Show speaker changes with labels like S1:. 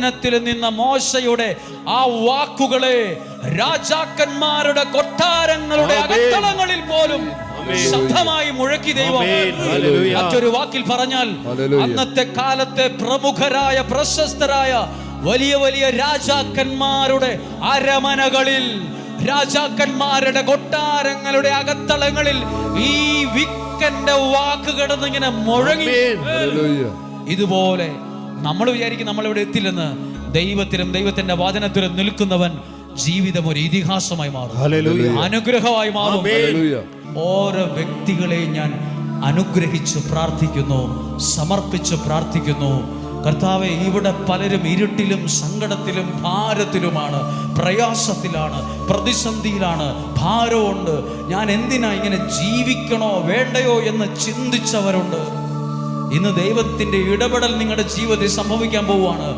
S1: ത്തിൽ നിന്ന മോശയുടെ ആ വാക്കുകളെ രാജാക്കന്മാരുടെ കൊട്ടാരങ്ങളുടെ അകത്തളങ്ങളിൽ പോലും ശബ്ദമായി മുഴക്കി ദൈവം. മറ്റൊരു വാക്കിൽ പറഞ്ഞാൽ അന്നത്തെ കാലത്തെ പ്രമുഖരായ പ്രശസ്തരായ വലിയ വലിയ രാജാക്കന്മാരുടെ അരമനകളിൽ, രാജാക്കന്മാരുടെ കൊട്ടാരങ്ങളുടെ അകത്തളങ്ങളിൽ ഈ വിക്കന്റെ വാക്ക് കിടന്നിങ്ങനെ മുഴങ്ങി. ഇതുപോലെ നമ്മൾ വിചാരിക്കും നമ്മളിവിടെ എത്തില്ലെന്ന്. ദൈവത്തിലും ദൈവത്തിന്റെ വചനത്തിലും നിൽക്കുന്നവൻ ജീവിതം ഒരു ഇതിഹാസമായി മാറും, അനുഗ്രഹമായി മാറും. ഓരോ വ്യക്തികളെയും ഞാൻ അനുഗ്രഹിച്ച് പ്രാർത്ഥിക്കുന്നു, സമർപ്പിച്ച് പ്രാർത്ഥിക്കുന്നു. കർത്താവേ, ഇവിടെ പലരും ഇരുട്ടിലും സങ്കടത്തിലും ഭാരത്തിലുമാണ്, പ്രയാസത്തിലാണ്, പ്രതിസന്ധിയിലാണ്, ഭാരമുണ്ട്. ഞാൻ എന്തിനാ ഇങ്ങനെ ജീവിക്കണോ വേണ്ടയോ എന്ന് ചിന്തിച്ചവരുണ്ട്. ഇന്ന് ദൈവത്തിന്റെ ഇടപെടൽ നിങ്ങളുടെ ജീവിതത്തിൽ സംഭവിക്കാൻ പോവുകയാണ്.